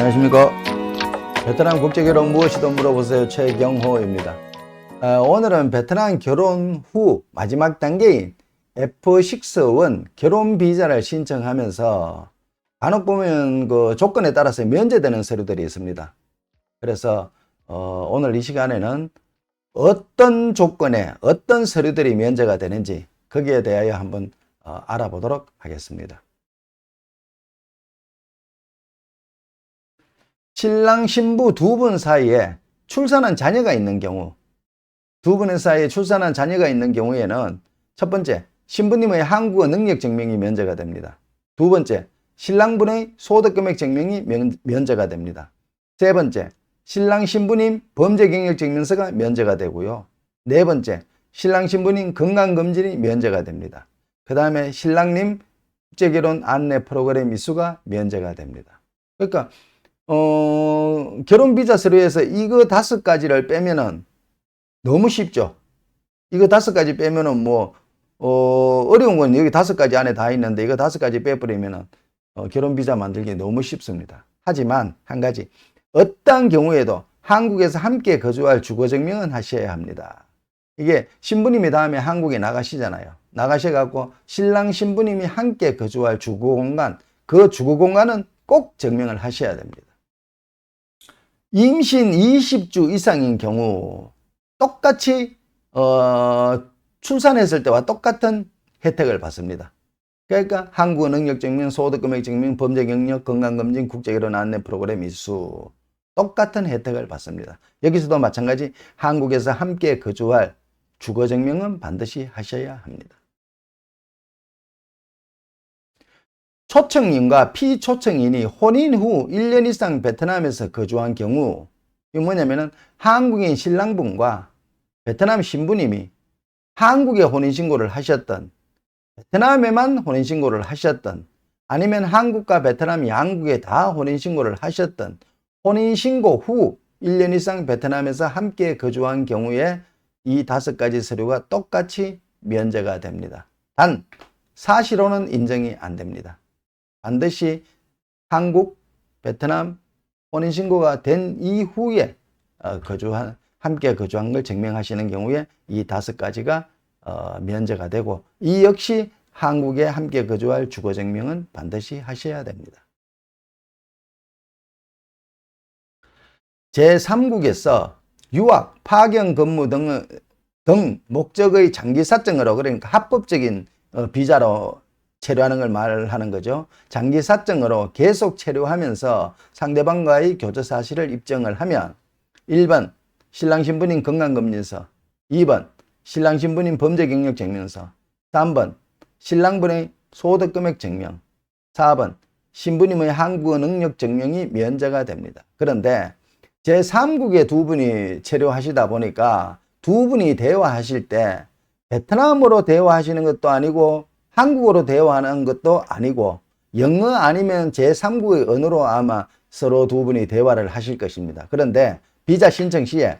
안녕하십니까. 베트남 국제결혼 무엇이든 물어보세요. 최경호입니다. 오늘은 베트남 결혼 후 마지막 단계인 F6원 결혼 비자를 신청하면서 간혹 보면 그 조건에 따라서 면제되는 서류들이 있습니다. 그래서 오늘 이 시간에는 어떤 조건에 어떤 서류들이 면제가 되는지 거기에 대하여 한번 알아보도록 하겠습니다. 신랑 신부 두 분 사이에 출산한 자녀가 있는 경우, 두 분의 사이에 출산한 자녀가 있는 경우에는 첫 번째, 신부님의 한국어 능력 증명이 면제가 됩니다. 두 번째, 신랑분의 소득금액 증명이 면제가 됩니다. 세 번째, 신랑 신부님 범죄 경력 증명서가 면제가 되고요. 네 번째, 신랑 신부님 건강검진이 면제가 됩니다. 그 다음에 신랑님 국제결혼 안내 프로그램 이수가 면제가 됩니다. 그러니까 결혼 비자 서류에서 이거 5가지를 빼면은 너무 쉽죠. 이거 5가지 빼면은 어려운 건 여기 5가지 안에 다 있는데 이거 5가지 빼버리면은 결혼 비자 만들기 너무 쉽습니다. 하지만 한 가지, 어떤 경우에도 한국에서 함께 거주할 주거증명은 하셔야 합니다. 이게 신부님이 다음에 한국에 나가시잖아요. 나가셔갖고 신랑 신부님이 함께 거주할 주거공간, 그 주거공간은 꼭 증명을 하셔야 됩니다. 임신 20주 이상인 경우 똑같이 출산했을 때와 똑같은 혜택을 받습니다. 그러니까 한국어 능력 증명, 소득금액 증명, 범죄 경력, 건강검진, 국제결혼 안내 프로그램 이수 똑같은 혜택을 받습니다. 여기서도 마찬가지 한국에서 함께 거주할 주거 증명은 반드시 하셔야 합니다. 초청인과 피초청인이 혼인 후 1년 이상 베트남에서 거주한 경우, 이게 뭐냐면은 한국인 신랑분과 베트남 신부님이 한국에 혼인신고를 하셨던, 베트남에만 혼인신고를 하셨던, 아니면 한국과 베트남 양국에 다 혼인신고를 하셨던, 혼인신고 후 1년 이상 베트남에서 함께 거주한 경우에 이 5가지 서류가 똑같이 면제가 됩니다. 단 사실혼은 인정이 안 됩니다. 반드시 한국, 베트남 혼인신고가 된 이후에 함께 거주한 걸 증명하시는 경우에 이 5가지가 면제가 되고, 이 역시 한국에 함께 거주할 주거증명은 반드시 하셔야 됩니다. 제3국에서 유학, 파견 근무 등 목적의 장기 사정으로, 그러니까 합법적인 비자로 체류하는 걸 말하는 거죠. 장기 사정으로 계속 체류하면서 상대방과의 교제 사실을 입증을 하면 1번 신랑 신부님 건강검진서, 2번 신랑 신부님 범죄 경력 증명서, 3번 신랑분의 소득금액 증명, 4번 신부님의 한국어 능력 증명이 면제가 됩니다. 그런데 제3국에 두 분이 체류하시다 보니까 두 분이 대화하실 때 베트남어로 대화하시는 것도 아니고 한국어로 대화하는 것도 아니고 영어 아니면 제3국의 언어로 아마 서로 두 분이 대화를 하실 것입니다. 그런데 비자 신청 시에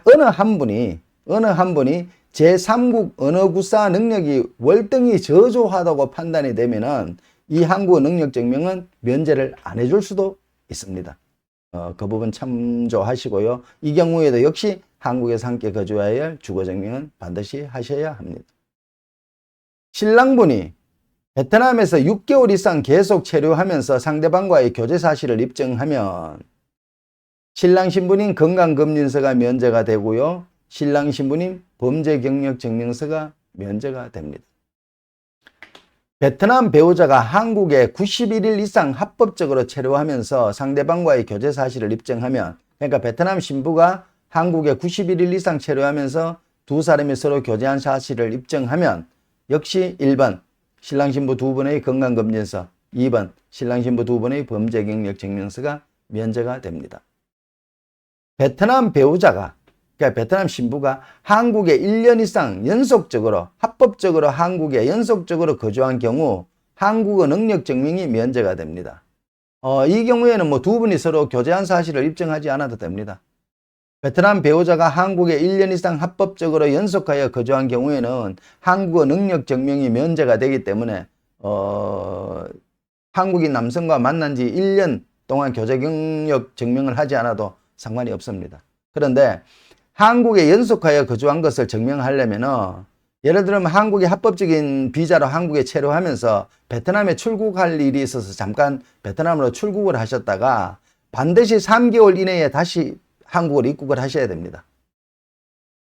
어느 한 분이 제3국 언어 구사 능력이 월등히 저조하다고 판단이 되면은 이 한국어 능력 증명은 면제를 안 해줄 수도 있습니다. 그 부분 참조하시고요. 이 경우에도 역시 한국에서 함께 거주해야 할 주거증명은 반드시 하셔야 합니다. 신랑분이 베트남에서 6개월 이상 계속 체류하면서 상대방과의 교제 사실을 입증하면 신랑 신부님 건강검진서가 면제가 되고요. 신랑 신부님 범죄 경력 증명서가 면제가 됩니다. 베트남 배우자가 한국에 91일 이상 합법적으로 체류하면서 상대방과의 교제 사실을 입증하면, 그러니까 베트남 신부가 한국에 91일 이상 체류하면서 두 사람이 서로 교제한 사실을 입증하면 역시 1번 신랑 신부 두 분의 건강검진서, 2번 신랑 신부 두 분의 범죄 경력 증명서가 면제가 됩니다. 베트남 배우자가, 그러니까 베트남 신부가 한국에 1년 이상 연속적으로 합법적으로 한국에 연속적으로 거주한 경우 한국어 능력 증명이 면제가 됩니다. 이 경우에는 두 분이 서로 교제한 사실을 입증하지 않아도 됩니다. 베트남 배우자가 한국에 1년 이상 합법적으로 연속하여 거주한 경우에는 한국어 능력 증명이 면제가 되기 때문에 한국인 남성과 만난 지 1년 동안 교제 경력 증명을 하지 않아도 상관이 없습니다. 그런데 한국에 연속하여 거주한 것을 증명하려면은 예를 들면 한국에 합법적인 비자로 한국에 체류하면서 베트남에 출국할 일이 있어서 잠깐 베트남으로 출국을 하셨다가 반드시 3개월 이내에 다시 한국으로 입국을 하셔야 됩니다.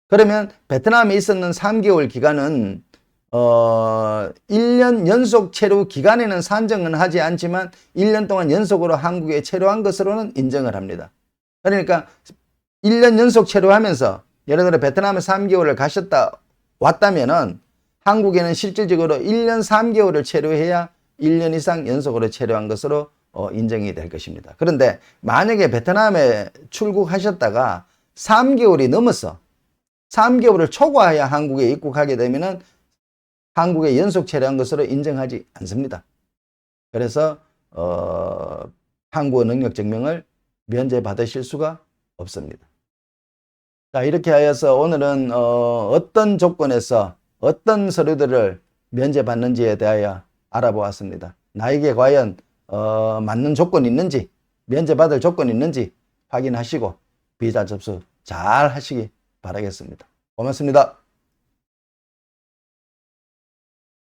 그러면 베트남에 있었는 3개월 기간은 1년 연속 체류 기간에는 산정은 하지 않지만 1년 동안 연속으로 한국에 체류한 것으로는 인정을 합니다. 그러니까 1년 연속 체류하면서 예를 들어 베트남에 3개월을 가셨다 왔다면은 한국에는 실질적으로 1년 3개월을 체류해야 1년 이상 연속으로 체류한 것으로 인정이 될 것입니다. 그런데 만약에 베트남에 출국하셨다가 3개월이 넘어서 3개월을 초과해야 한국에 입국하게 되면은 한국에 연속 체류한 것으로 인정하지 않습니다. 그래서 한국어 능력 증명을 면제받으실 수가 없습니다. 자, 이렇게 하여서 오늘은 어떤 조건에서 어떤 서류들을 면제받는지에 대하여 알아보았습니다. 나에게 과연 맞는 조건이 있는지, 면제받을 조건이 있는지 확인하시고 비자 접수 잘 하시기 바라겠습니다. 고맙습니다.